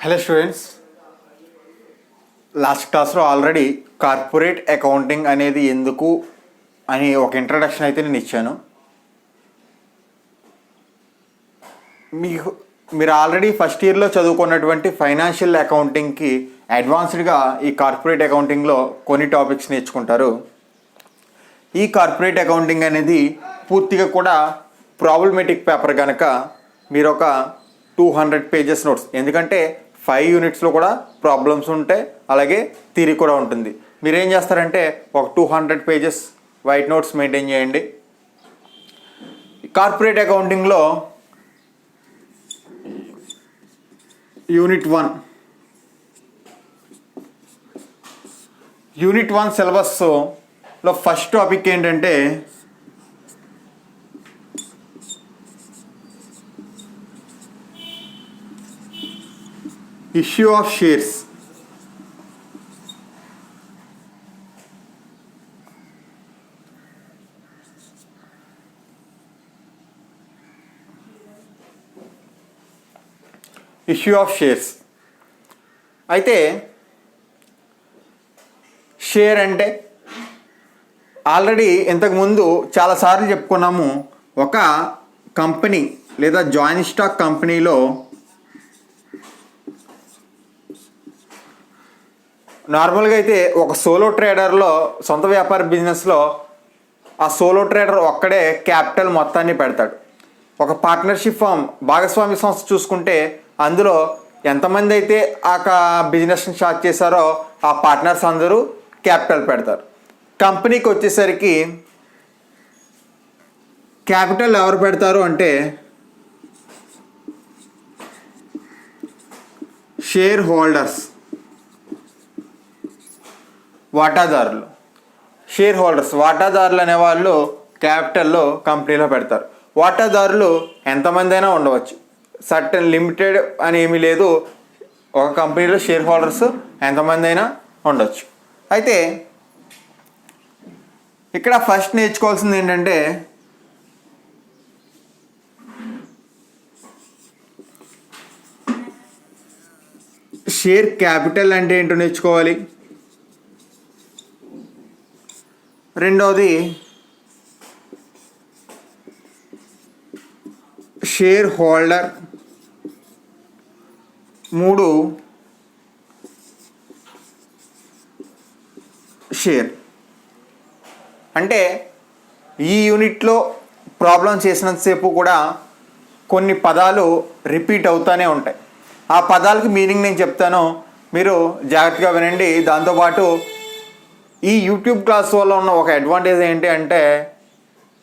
Hello students, last క్లాస్లో already corporate accounting అనేది ఎందుకు అని ఒక ఇంట్రడక్షన్ అయితే నేను ఇచ్చాను. మీరు ఆల్రెడీ ఫస్ట్ ఇయర్లో చదువుకున్నటువంటి ఫైనాన్షియల్ అకౌంటింగ్కి అడ్వాన్స్డ్గా ఈ కార్పొరేట్ అకౌంటింగ్లో కొన్ని టాపిక్స్ నేర్చుకుంటారు. ఈ కార్పొరేట్ అకౌంటింగ్ అనేది పూర్తిగా కూడా ప్రాబ్లమేటిక్ పేపర్ కనుక మీరు ఒక 200 పేజెస్ నోట్స్, ఎందుకంటే 5 యూనిట్స్లో కూడా ప్రాబ్లమ్స్ ఉంటాయి, అలాగే థియరీ కూడా ఉంటుంది. మీరు ఏం చేస్తారంటే ఒక 200 పేజెస్ వైట్ నోట్స్ మెయింటైన్ చేయండి. కార్పొరేట్ అకౌంటింగ్లో యూనిట్ 1 సిలబస్లో ఫస్ట్ టాపిక్ ఏంటంటే issue of shares. Issue of shares అయితే షేర్ అంటే ఆల్రెడీ ఇంతకుముందు చాలాసార్లు చెప్పుకున్నాము. ఒక కంపెనీ లేదా జాయింట్ స్టాక్ కంపెనీలో నార్మల్గా అయితే ఒక సోలో ట్రేడర్లో సొంత వ్యాపార బిజినెస్లో ఆ సోలో ట్రేడర్ ఒక్కడే క్యాపిటల్ మొత్తాన్ని పెడతాడు. ఒక పార్ట్నర్షిప్ ఫామ్, భాగస్వామి సంస్థ చూసుకుంటే అందులో ఎంతమంది అయితే ఆ బిజినెస్ని స్టార్ట్ చేశారో ఆ పార్ట్నర్స్ అందరూ క్యాపిటల్ పెడతారు. కంపెనీకి వచ్చేసరికి క్యాపిటల్ ఎవరు పెడతారు అంటే షేర్ హోల్డర్స్, వాటాదారులు. షేర్ హోల్డర్స్, వాటాదారులు అనేవాళ్ళు క్యాపిటల్లో కంపెనీలో పెడతారు. వాటాదారులు ఎంతమంది అయినా ఉండవచ్చు, సర్టన్ లిమిటెడ్ అని ఏమీ లేదు. ఒక కంపెనీలో షేర్ హోల్డర్స్ ఎంతమంది అయినా ఉండొచ్చు. అయితే ఇక్కడ ఫస్ట్ నేర్చుకోవాల్సింది ఏంటంటే షేర్ క్యాపిటల్ అంటే ఏంటో నేర్చుకోవాలి. రెండవది షేర్ హోల్డర్. 3 షేర్. అంటే ఈ యూనిట్లో ప్రాబ్లం చేసినంతసేపు కూడా కొన్ని పదాలు రిపీట్ అవుతూనే ఉంటాయి. ఆ పదాలకి మీనింగ్ నేను చెప్తాను, మీరు జాగ్రత్తగా వినండి. దాంతోపాటు ఈ యూట్యూబ్ క్లాస్ వల్ల ఉన్న ఒక అడ్వాంటేజ్ ఏంటి అంటే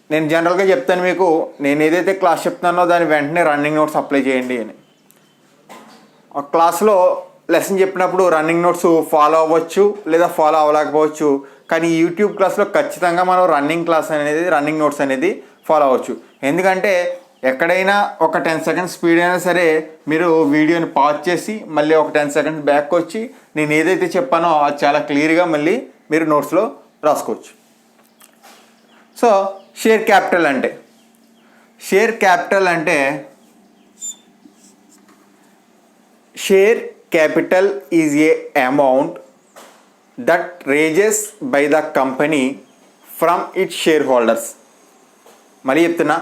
నేను జనరల్గా చెప్తాను మీకు, నేను ఏదైతే క్లాస్ చెప్తానో దాని వెంటనే రన్నింగ్ నోట్స్ అప్లై చేయండి అని. ఆ క్లాస్లో లెసన్ చెప్పినప్పుడు రన్నింగ్ నోట్స్ ఫాలో అవ్వచ్చు లేదా ఫాలో అవ్వలేకపోవచ్చు, కానీ ఈ యూట్యూబ్ క్లాస్లో ఖచ్చితంగా మనం రన్నింగ్ నోట్స్ అనేది ఫాలో అవ్వచ్చు. ఎందుకంటే ఎక్కడైనా ఒక 10 సెకండ్స్ స్పీడ్ అయినా సరే మీరు వీడియోని పాజ్ చేసి మళ్ళీ ఒక 10 సెకండ్స్ బ్యాక్ వచ్చి నేను ఏదైతే చెప్పానో అది చాలా క్లియర్గా మళ్ళీ మీరు నోట్స్లో రాసుకోవచ్చు. సో షేర్ క్యాపిటల్ అంటే share capital is a amount that raises by the company from it's share holders. మళ్ళీ చెప్తున్నా,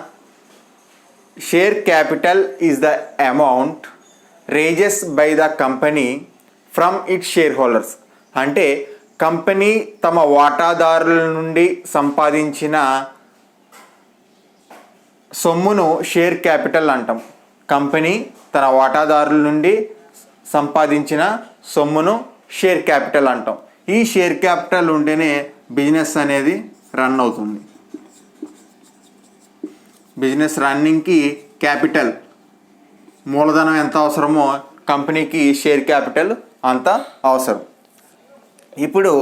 share capital is the amount raises by the company from it's share holders. అంటే కంపెనీ తమ వాటాదారుల నుండి సంపాదించిన సొమ్మును share capital అంటాం. కంపెనీ తన వాటాదారుల నుండి సంపాదించిన సొమ్మును షేర్ క్యాపిటల్ అంటాం. ఈ షేర్ క్యాపిటల్ ఉంటేనే బిజినెస్ అనేది రన్ అవుతుంది. బిజినెస్ రన్నింగ్కి క్యాపిటల్, మూలధనం ఎంత అవసరమో కంపెనీకి షేర్ క్యాపిటల్ అంత అవసరం. ఇప్పుడు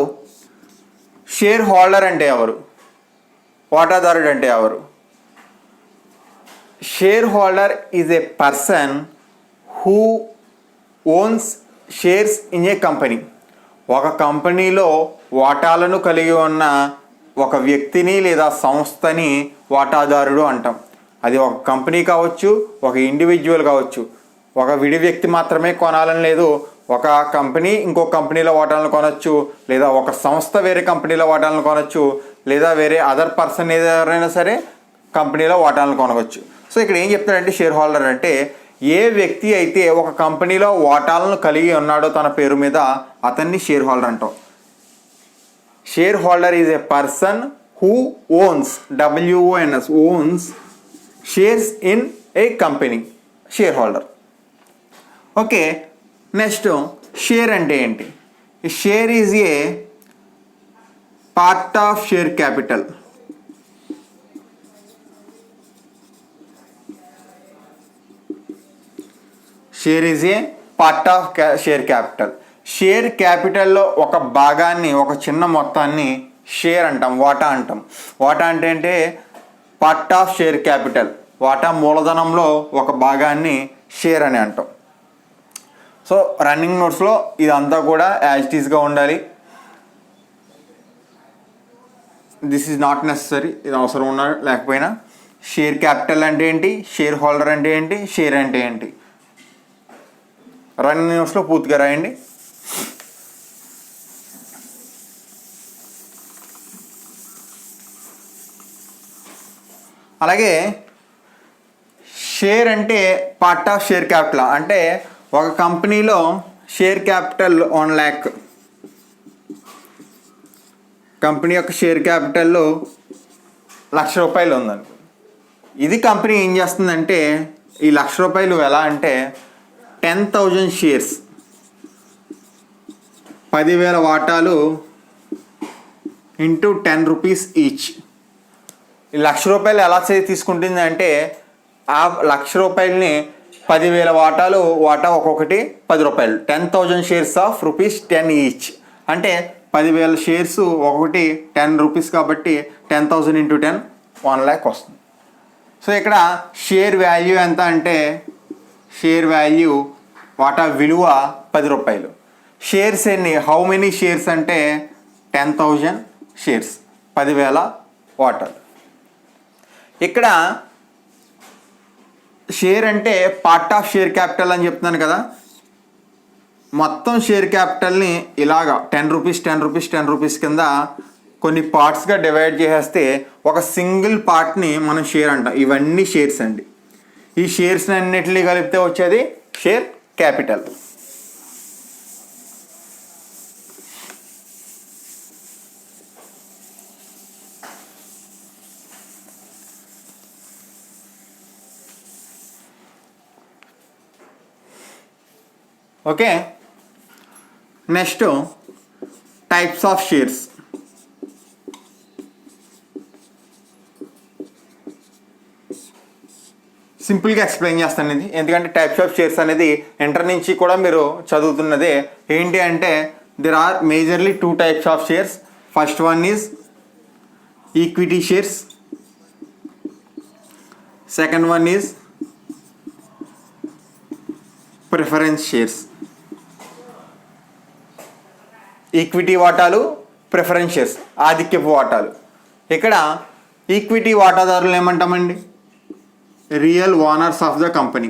షేర్ హోల్డర్ అంటే ఎవరు, వాటాదారుడు అంటే ఎవరు? Share holder is a person who ones shares in a company. ఒక కంపెనీలో వాటాలను కలిగి ఉన్న ఒక వ్యక్తిని లేదా సంస్థని వాటాదారుడు అంటాం. అది ఒక కంపెనీ కావచ్చు, ఒక ఇండివిజువల్ కావచ్చు. ఒక విడి వ్యక్తి మాత్రమే కొనాలని లేదు. ఒక కంపెనీ ఇంకో కంపెనీలో వాటాలను కొనవచ్చు, లేదా ఒక సంస్థ వేరే కంపెనీలో వాటాలను కొనవచ్చు, లేదా వేరే అదర్ పర్సన్ ఎవరైనా సరే కంపెనీలో వాటాలను కొనవచ్చు. సో ఇక్కడ ఏం చెప్తాడంటే షేర్ హోల్డర్ అంటే ఏ వ్యక్తి అయితే ఒక కంపెనీలో వాటాలను కలిగి ఉన్నాడో తన పేరు మీద అతన్ని షేర్ హోల్డర్ అంటాం. Shareholder is a person who owns WONS owns shares in a company, shareholder. Okay, next share అంటే ఏంటి? Share is a part of share capital. Share is a part of share capital. Share క్యాపిటల్లో ఒక భాగాన్ని, ఒక చిన్న మొత్తాన్ని share అంటాం, వాటా అంటాం. వాటా అంటే పార్ట్ ఆఫ్ షేర్ క్యాపిటల్, వాటా మూలధనంలో ఒక భాగాన్ని షేర్ అని అంటాం. సో రన్నింగ్ నోట్స్లో ఇదంతా కూడా యాజ్ ఇట్ ఈస్గా ఉండాలి. దిస్ ఈజ్ నాట్ నెసరీ, ఇది అవసరం ఉన్నా లేకపోయినా. షేర్ క్యాపిటల్ అంటే ఏంటి, షేర్ హోల్డర్ అంటే ఏంటి, షేర్ అంటే ఏంటి, రన్నింగ్ న్యూస్లో పూర్తిగా రాయండి. అలాగే షేర్ అంటే పార్ట్ ఆఫ్ షేర్ క్యాపిటల్ అంటే ఒక కంపెనీలో షేర్ క్యాపిటల్ 1 lakh, కంపెనీ యొక్క షేర్ క్యాపిటల్లో ₹1,00,000 ఉందనుకో. ఇది కంపెనీ ఏం చేస్తుందంటే ఈ ₹1,00,000 ఎలా అంటే 10,000 షేర్స్, 10,000 వాటాలు ఇంటూ ₹10 ఈచ్. ఈ ₹1,00,000 ఎలా తీసుకుంటుంది అంటే ఆ ₹1,00,000ని 10,000 వాటాలు, వాటా ఒక్కొక్కటి ₹10, 10,000 షేర్స్ ఆఫ్ ₹10 ఈచ్. అంటే 10,000 షేర్స్ ఒక్కొక్కటి ₹10 కాబట్టి 10,000 ఇంటూ 10 1 lakh వస్తుంది. సో ఇక్కడ షేర్ వాల్యూ ఎంత అంటే షేర్ వాల్యూ వాటా విలువ ₹10. షేర్స్ ఎన్ని, హౌ మెనీ షేర్స్ అంటే 10,000 షేర్స్, 10,000 వాటాలు. ఇక్కడ షేర్ అంటే పార్ట్ ఆఫ్ షేర్ క్యాపిటల్ అని చెప్తున్నాను కదా. మొత్తం షేర్ క్యాపిటల్ని ఇలాగా ₹10 కింద కొన్ని పార్ట్స్గా డివైడ్ చేసేస్తే ఒక సింగిల్ పార్ట్ని మనం షేర్ అంటాం. ఇవన్నీ షేర్స్ అండి. ఈ షేర్స్ అన్నిటిని కలిపితే వచ్చేది share capital. Okay, next types of shares. సింపుల్గా ఎక్స్ప్లెయిన్ చేస్తాను ఇది, ఎందుకంటే టైప్స్ ఆఫ్ షేర్స్ అనేది ఇంటర్ నుంచి కూడా మీరు చదువుతున్నదే. ఏంటి అంటే there are majorly 2 types of shares. First one is equity shares, second one is preference shares. Equity వాటాలు, ప్రిఫరెన్స్ షేర్స్ ఆధిక్యపు వాటాలు. ఇక్కడ ఈక్విటీ వాటాదారులు ఏమంటామండి, real owners of the company.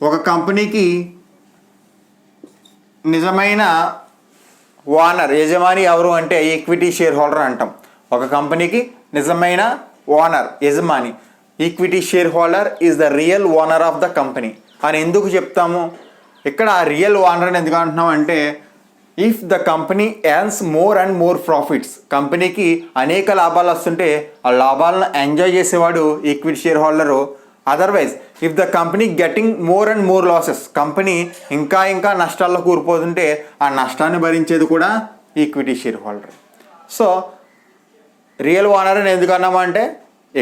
ఒక కంపెనీకి నిజమైన ఓనర్, యజమాని ఎవరు అంటే ఈక్విటీ షేర్ హోల్డర్ అంటాం. ఒక కంపెనీకి నిజమైన ఓనర్, యజమాని, equity share holder is the real owner of the company అని ఎందుకు చెప్తాము? ఇక్కడ రియల్ ఓనర్ అని ఎందుకు అంటున్నాం అంటే if the company earns more and more profits, కంపెనీకి అనేక లాభాలు వస్తుంటే ఆ లాభాలను ఎంజాయ్ చేసేవాడు equity share holder. Otherwise if the company getting more and more losses, company ఇంకా నష్టాల్లో కూరిపోతుంటే ఆ నష్టాన్ని భరించేది కూడా equity share holder. So real owner అని ఎందుకు అన్నామంటే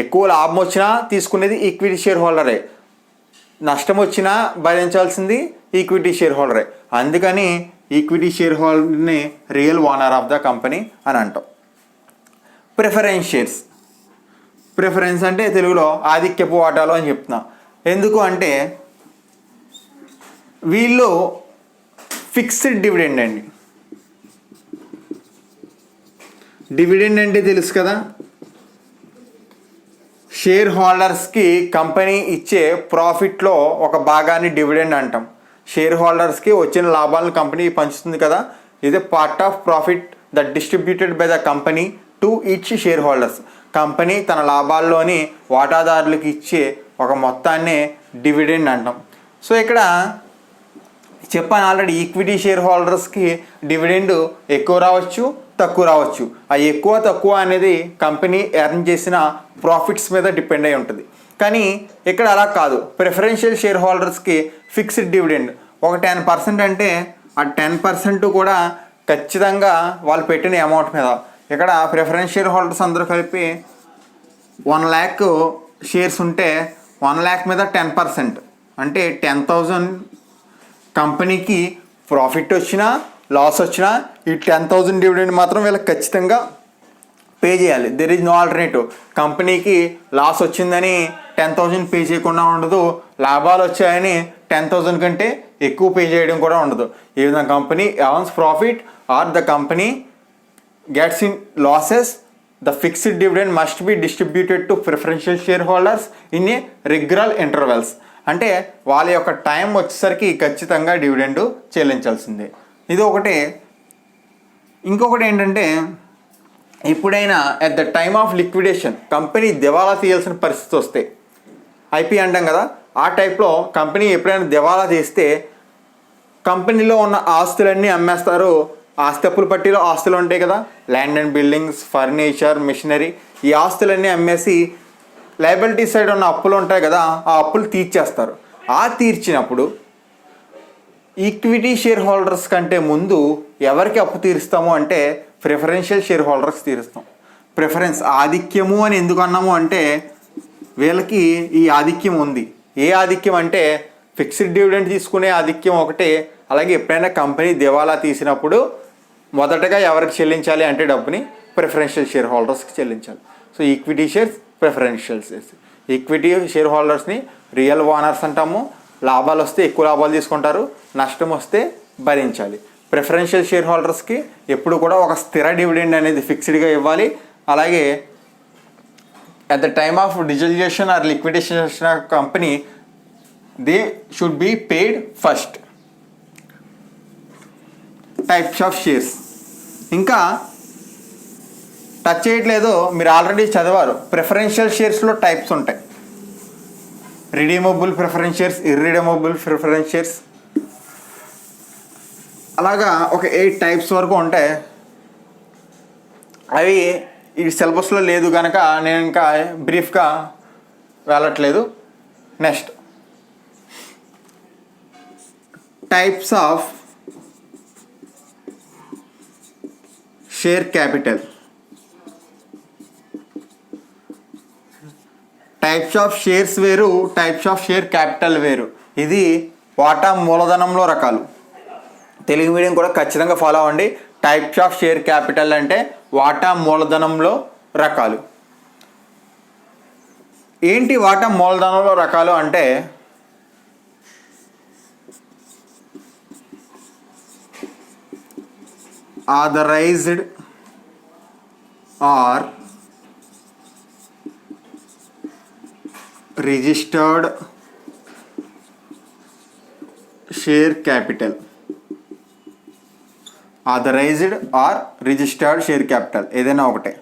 ఎక్కువ లాభం వచ్చినా తీసుకునేది ఈక్విటీ షేర్ హోల్డరే, నష్టం వచ్చినా భరించాల్సింది ఈక్విటీ షేర్ హోల్డరే. అందుకని ఈక్విటీ షేర్ హోల్డర్ని real owner of the company అని అంటాం. ప్రిఫరెన్స్ షేర్స్, ప్రిఫరెన్స్ అంటే తెలుగులో ఆధిక్యపు వాటాలు అని చెప్తున్నాం. ఎందుకు అంటే వీళ్ళు ఫిక్స్డ్ డివిడెండ్ అండి. డివిడెండ్ అంటే తెలుసు కదా, షేర్ హోల్డర్స్కి కంపెనీ ఇచ్చే ప్రాఫిట్లో ఒక భాగాన్ని డివిడెండ్ అంటాం. షేర్ హోల్డర్స్కి వచ్చిన లాభాలను కంపెనీ పంచుతుంది కదా, ఇది part of profit that distributed by the company to each share holders. Company తన లాభాల్లోని వాటాదారులకు ఇచ్చే ఒక మొత్తాన్నే డివిడెండ్ అంటాం. సో ఇక్కడ చెప్పాను ఆల్రెడీ, ఈక్విటీ షేర్ హోల్డర్స్కి డివిడెండ్ ఎక్కువ రావచ్చు, తక్కువ రావచ్చు. ఆ ఎక్కువ తక్కువ అనేది కంపెనీ ఎర్న్ చేసిన ప్రాఫిట్స్ మీద డిపెండ్ అయి ఉంటుంది. కానీ ఇక్కడ అలా కాదు. ప్రిఫరెన్షియల్ షేర్ హోల్డర్స్కి ఫిక్స్డ్ డివిడెండ్ ఒక 10% అంటే ఆ 10% కూడా ఖచ్చితంగా వాళ్ళు పెట్టిన అమౌంట్ మీద. ఇక్కడ ప్రిఫరెన్స్ షేర్ హోల్డర్స్ అందరూ కలిపి 1 lakh షేర్స్ ఉంటే 1 lakh మీద 10% అంటే 10,000 కంపెనీకి ప్రాఫిట్ వచ్చినా లాస్ వచ్చినా ఈ 10,000 డివిడెండ్ మాత్రం వీళ్ళకి ఖచ్చితంగా పే చేయాలి. There is no alternative. కంపెనీకి లాస్ వచ్చిందని 10,000 పే చేయకుండా ఉండదు, లాభాలు వచ్చాయని 10,000 కంటే ఎక్కువ పే చేయడం కూడా ఉండదు. ఈ విధంగా company earns profit or the company gets in losses, the fixed dividend must be distributed to preferential shareholders in a regular intervals. అంటే వాళ్ళ యొక్క టైం వచ్చేసరికి ఖచ్చితంగా డివిడెండ్ చెల్లించాల్సిందే. ఇది ఒకటి. ఇంకొకటి ఏంటంటే, ఎప్పుడైనా at the time of liquidation company దివాలా తీయాల్సిన పరిస్థితి వస్తే, ఐపీ అంటాం కదా, ఆ టైప్లో కంపెనీ ఎప్పుడైనా దివాలా తీస్తే కంపెనీలో ఉన్న ఆస్తులన్నీ అమ్మేస్తారు. ఆస్తి అప్పుల పట్టీలో ఆస్తులు ఉంటాయి కదా, land and buildings, furniture, machinery, ఈ ఆస్తులన్నీ అమ్మేసి లయబిలిటీ సైడ్ ఉన్న అప్పులు ఉంటాయి కదా, ఆ అప్పులు తీర్చేస్తారు. ఆ తీర్చినప్పుడు ఈక్విటీ షేర్ హోల్డర్స్ కంటే ముందు ఎవరికి అప్పు తీరుస్తాము అంటే ప్రిఫరెన్షియల్ షేర్ హోల్డర్స్ తీరుస్తాం. ప్రిఫరెన్స్ ఆధిక్యము అని ఎందుకు అన్నాము అంటే వీళ్ళకి ఈ ఆధిక్యం ఉంది. ఏ ఆధిక్యం అంటే ఫిక్స్డ్ డివిడెండ్ తీసుకునే ఆధిక్యం ఒకటే. అలాగే ఎప్పుడైనా కంపెనీ దివాలా తీసినప్పుడు మొదటగా ఎవరికి చెల్లించాలి అంటే డబ్బుని ప్రిఫరెన్షియల్ షేర్ హోల్డర్స్కి చెల్లించాలి. So equity shares, preferential shares. Equity share హోల్డర్స్ని రియల్ ఓనర్స్ అంటాము. లాభాలు వస్తే ఎక్కువ లాభాలు తీసుకుంటారు, నష్టం వస్తే భరించాలి. ప్రిఫరెన్షియల్ షేర్ హోల్డర్స్కి ఎప్పుడు కూడా ఒక స్థిర డివిడెండ్ అనేది ఫిక్స్డ్గా ఇవ్వాలి. అలాగే at the time of dissolution or liquidation of company they should be paid first. Types of shares ఇంకా టచ్ చేయట్లేదు, మీరు ఆల్రెడీ చదివారు. ప్రిఫరెన్షియల్ షేర్స్లో టైప్స్ ఉంటాయి. Redeemable preference shares, irredeemable preference shares, అలాగా ఒక 8 టైప్స్ వరకు ఉంటాయి. అవి ఈ సిలబస్లో లేదు కనుక నేను ఇంకా బ్రీఫ్గా వెళ్ళట్లేదు. Next types of share capital. Types of shares వేరు, టైప్స్ ఆఫ్ షేర్ క్యాపిటల్ వేరు. ఇది వాటా మూలధనంలో రకాలు. తెలుగు మీడియం కూడా ఖచ్చితంగా ఫాలో అవ్వండి. టైప్స్ ఆఫ్ షేర్ క్యాపిటల్ అంటే వాటా మూలధనంలో రకాలు. ఏంటి వాటా మూలధనంలో రకాలు అంటే, authorized or registered share capital. authorized or registered share capital ఏదైనా ఒకటే.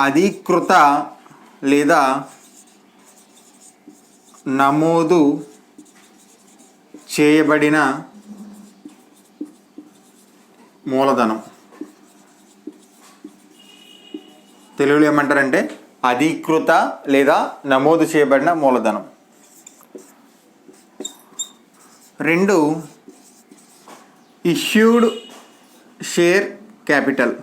అధికృత లేదా నమోదు చేయబడిన మూలధనం. తెలుగులో ఏమంటారంటే అధికృత లేదా నమోదు చేయబడిన మూలధనం. 2 ఇష్యూడ్ షేర్ క్యాపిటల్.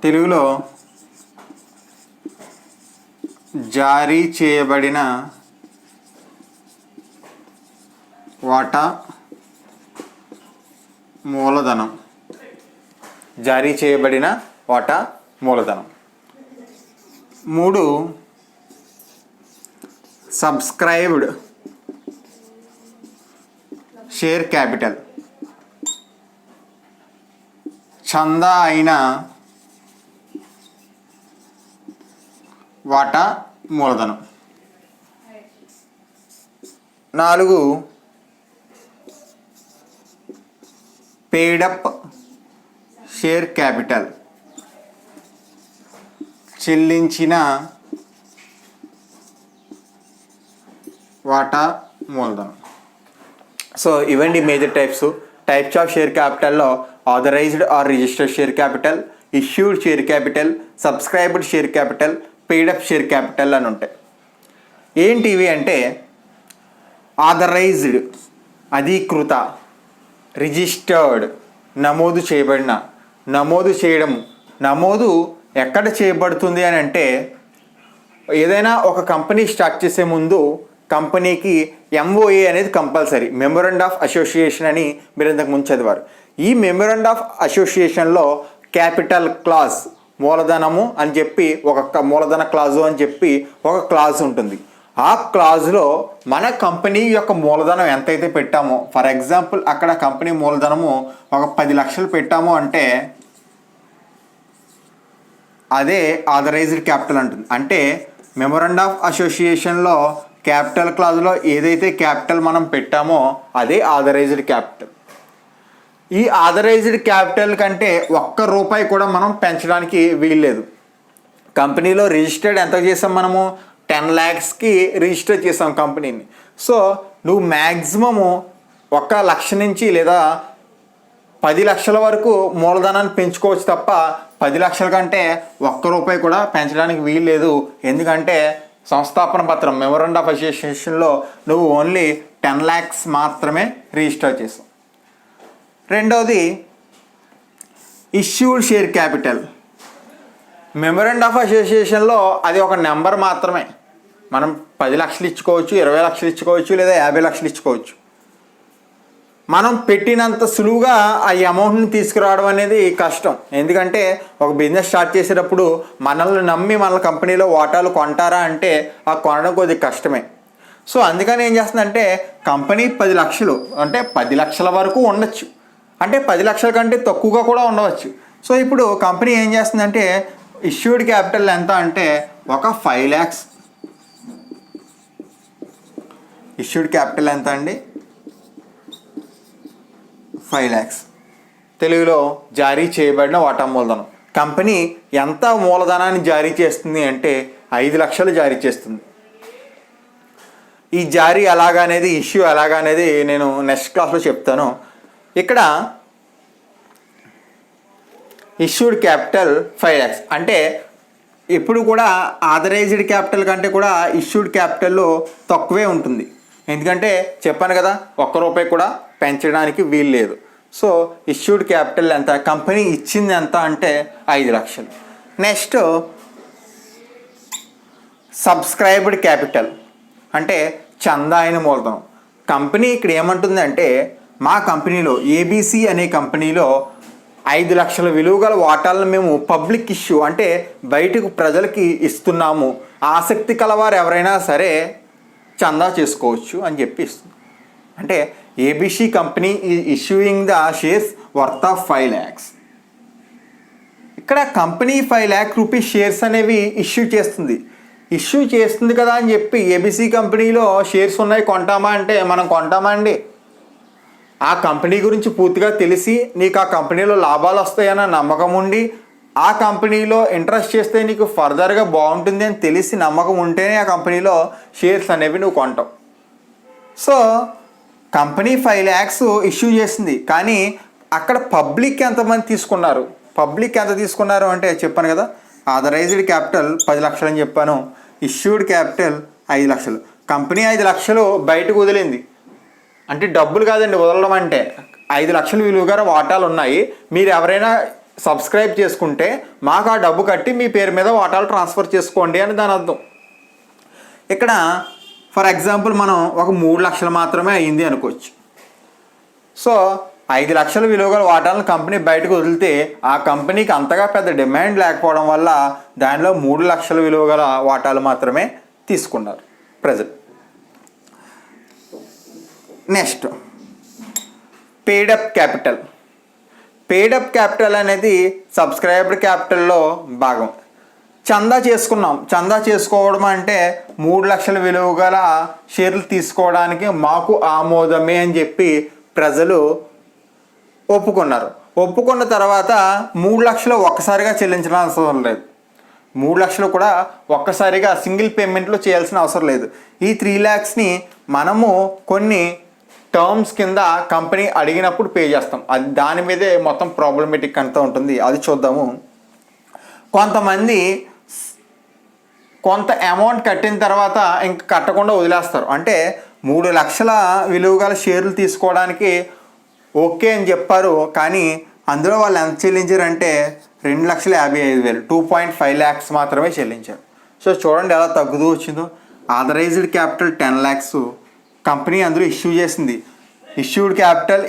తెలుగులో జారీ చేయబడిన వాటా మూలధనం. జారీ చేయబడిన వాటా మూలధనం. 3 సబ్స్క్రైబ్డ్ షేర్ క్యాపిటల్, చందా అయిన వాటా మూలధనం. 4 పెయిడప్ షేర్ క్యాపిటల్, చెల్లించిన వాటా మూలధనం. సో ఇవండి మేజర్ టైప్స్ ఆఫ్ షేర్ క్యాపిటల్లో authorised or registered share capital, issued share capital, subscribed share capital, paid up share capital అని ఉంటాయి. ఏంటి ఇవి అంటే ఆథరైజ్డ్ అధీకృత, రిజిస్టర్డ్ నమోదు చేయబడిన. నమోదు చేయడం, నమోదు ఎక్కడ చేయబడుతుంది అని అంటే ఏదైనా ఒక కంపెనీ స్టార్ట్ చేసే ముందు కంపెనీకి ఎంఓఏ అనేది కంపల్సరీ, మెమోరాండం ఆఫ్ అసోసియేషన్ అని మీరు ఇంతకు ముందు చదివారు. ఈ మెమోరాండం ఆఫ్ అసోసియేషన్లో క్యాపిటల్ క్లాజ్, మూలధనము అని చెప్పి ఒక మూలధన క్లాజు అని చెప్పి ఒక క్లాజ్ ఉంటుంది. ఆ క్లాజ్లో మన కంపెనీ యొక్క మూలధనం ఎంతైతే పెట్టామో, ఫర్ ఎగ్జాంపుల్ అక్కడ కంపెనీ మూలధనము ఒక 10 లక్షలు పెట్టాము అంటే అదే ఆథరైజ్డ్ క్యాపిటల్ అంటుంది. అంటే మెమోరాండం ఆఫ్ అసోసియేషన్లో క్యాపిటల్ క్లాజ్లో ఏదైతే క్యాపిటల్ మనం పెట్టామో అదే ఆథరైజ్డ్ క్యాపిటల్. ఈ ఆథరైజ్డ్ క్యాపిటల్ కంటే ₹1 కూడా మనం పెంచడానికి వీల్లేదు. కంపెనీలో రిజిస్టర్డ్ ఎంత చేసాం మనము, 10 lakhsకి రిజిస్టర్ చేసాం కంపెనీని. సో నువ్వు మ్యాక్సిమము 1 లక్ష నుంచి లేదా 10 లక్షల వరకు మూలధనాన్ని పెంచుకోవచ్చు తప్ప 10 లక్షల కంటే ₹1 కూడా పెంచడానికి వీల్లేదు. ఎందుకంటే సంస్థాపన పత్రం మెమోరాండం ఆఫ్ అసోసియేషన్లో నువ్వు ఓన్లీ 10 lakhs మాత్రమే రిజిస్టర్ చేసావు. రెండవది issued share capital. Memorandum of అసోసియేషన్లో అది ఒక నెంబర్ మాత్రమే. మనం 10 లక్షలు ఇచ్చుకోవచ్చు, 20 లక్షలు ఇచ్చుకోవచ్చు, లేదా 50 లక్షలు ఇచ్చుకోవచ్చు. మనం పెట్టినంత సులువుగా ఆ అమౌంట్ని తీసుకురావడం అనేది కష్టం. ఎందుకంటే ఒక బిజినెస్ స్టార్ట్ చేసేటప్పుడు మనల్ని నమ్మి మన కంపెనీలో వాటాలు కొంటారా అంటే ఆ కొనడం కొద్దిగా కష్టమే. సో అందుకని ఏం చేస్తుందంటే కంపెనీ 10 లక్షలు అంటే 10 లక్షల వరకు ఉండొచ్చు, అంటే 10 లక్షల కంటే తక్కువగా కూడా ఉండవచ్చు. సో ఇప్పుడు కంపెనీ ఏం చేస్తుందంటే ఇష్యూడ్ క్యాపిటల్ ఎంత అంటే ఒక 5 lakhs. ఇష్యూడ్ క్యాపిటల్ ఎంత అండి, 5 lakhs. తెలుగులో జారీ చేయబడిన వాటా మూలధనం. కంపెనీ ఎంత మూలధనాన్ని జారీ చేస్తుంది అంటే 5 లక్షలు జారీ చేస్తుంది. ఈ జారీ ఎలాగనేది, ఇష్యూ ఎలాగనేది నేను నెక్స్ట్ క్లాస్లో చెప్తాను. ఇక్కడ ఇష్యూడ్ క్యాపిటల్ 5 lakhs అంటే ఎప్పుడు కూడా ఆథరైజ్డ్ క్యాపిటల్ కంటే కూడా ఇష్యూడ్ క్యాపిటల్లో తక్కువే ఉంటుంది. ఎందుకంటే చెప్పాను కదా ₹1 కూడా పెంచడానికి వీలు లేదు. సో ఇష్యూడ్ క్యాపిటల్ ఎంత, కంపెనీ ఇచ్చింది ఎంత అంటే 5 లక్షలు. నెక్స్ట్ సబ్స్క్రైబ్డ్ క్యాపిటల్ అంటే చందా అయిన మూలధనం. కంపెనీ ఇక్కడ ఏమంటుంది అంటే మా కంపెనీలో ఏబీసీ అనే కంపెనీలో 5 లక్షల విలువ గల వాటాలను మేము పబ్లిక్ ఇష్యూ అంటే బయటకు ప్రజలకి ఇస్తున్నాము, ఆసక్తి కలవారు ఎవరైనా సరే చందా చేసుకోవచ్చు అని చెప్పి ఇస్తుంది. అంటే ABC company is issuing the shares worth of 5 lakhs. ఇక్కడ కంపెనీ 5 lakh రూపీస్ షేర్స్ అనేవి ఇష్యూ చేస్తుంది కదా అని చెప్పి ఏబీసీ కంపెనీలో షేర్స్ ఉన్నాయి కొంటామా అంటే మనం కొంటామా అండి? ఆ కంపెనీ గురించి పూర్తిగా తెలిసి నీకు ఆ కంపెనీలో లాభాలు వస్తాయన్న నమ్మకం ఉండి ఆ కంపెనీలో ఇంట్రెస్ట్ చేస్తే నీకు ఫర్దర్గా బాగుంటుంది అని తెలిసి నమ్మకం ఉంటేనే ఆ కంపెనీలో షేర్స్ అనేవి నువ్వు కొంటావు. సో కంపెనీ 5 lakhs ఇష్యూ చేసింది, కానీ అక్కడ పబ్లిక్ ఎంతమంది తీసుకున్నారు, పబ్లిక్ ఎంత తీసుకున్నారు అంటే చెప్పాను కదా ఆథరైజ్డ్ క్యాపిటల్ 10 లక్షలు అని చెప్పాను, ఇష్యూడ్ క్యాపిటల్ 5 లక్షలు. కంపెనీ 5 లక్షలు బయటకు వదిలింది అంటే డబ్బులు కాదండి వదలడం అంటే 5 లక్షలు విలువగా వాటాలు ఉన్నాయి, మీరు ఎవరైనా సబ్స్క్రైబ్ చేసుకుంటే మాకు ఆ డబ్బు కట్టి మీ పేరు మీద వాటాలు ట్రాన్స్ఫర్ చేసుకోండి అని దాని అర్థం. ఇక్కడ ఫర్ ఎగ్జాంపుల్ మనం ఒక 3 లక్షలు మాత్రమే అయ్యింది అనుకోవచ్చు. సో 5 లక్షల విలువ గల వాటాలను కంపెనీ బయటకు వదిలితే ఆ కంపెనీకి అంతగా పెద్ద డిమాండ్ లేకపోవడం వల్ల దానిలో 3 లక్షల విలువ గల వాటాలు మాత్రమే తీసుకున్నారు ప్రజలు. Next paid-up capital. Paid-up capital అనేది సబ్స్క్రైబ్డ్ క్యాపిటల్లో భాగం. చందా చేసుకున్నాం. చందా చేసుకోవడం అంటే 3 లక్షల విలువ గల షేర్లు తీసుకోవడానికి మాకు ఆమోదమే అని చెప్పి ప్రజలు ఒప్పుకున్నారు. ఒప్పుకున్న తర్వాత 3 లక్షలు ఒక్కసారిగా చెల్లించాల్సిన అవసరం లేదు. 3 లక్షలు కూడా ఒక్కసారిగా సింగిల్ పేమెంట్లో చేయాల్సిన అవసరం లేదు. ఈ 3 lakhsని మనము కొన్ని టర్మ్స్ కింద కంపెనీ అడిగినప్పుడు పే చేస్తాం. అది దాని మీదే మొత్తం ప్రాబ్లమేటిక్ అంతా ఉంటుంది. అది చూద్దాము. కొంతమంది కొంత అమౌంట్ కట్టిన తర్వాత ఇంక కట్టకుండా వదిలేస్తారు. అంటే 3 లక్షల విలువ గల షేర్లు తీసుకోవడానికి ఓకే అని చెప్పారు. కానీ అందులో వాళ్ళు ఎంత చెల్లించారంటే 2,55,000 2.5 lakhs మాత్రమే చెల్లించారు. సో చూడండి ఎలా తగ్గుతూ వచ్చిందో. ఆథరైజ్డ్ క్యాపిటల్ 10 lakhs కంపెనీ అందులో ఇష్యూ చేసింది. Issued capital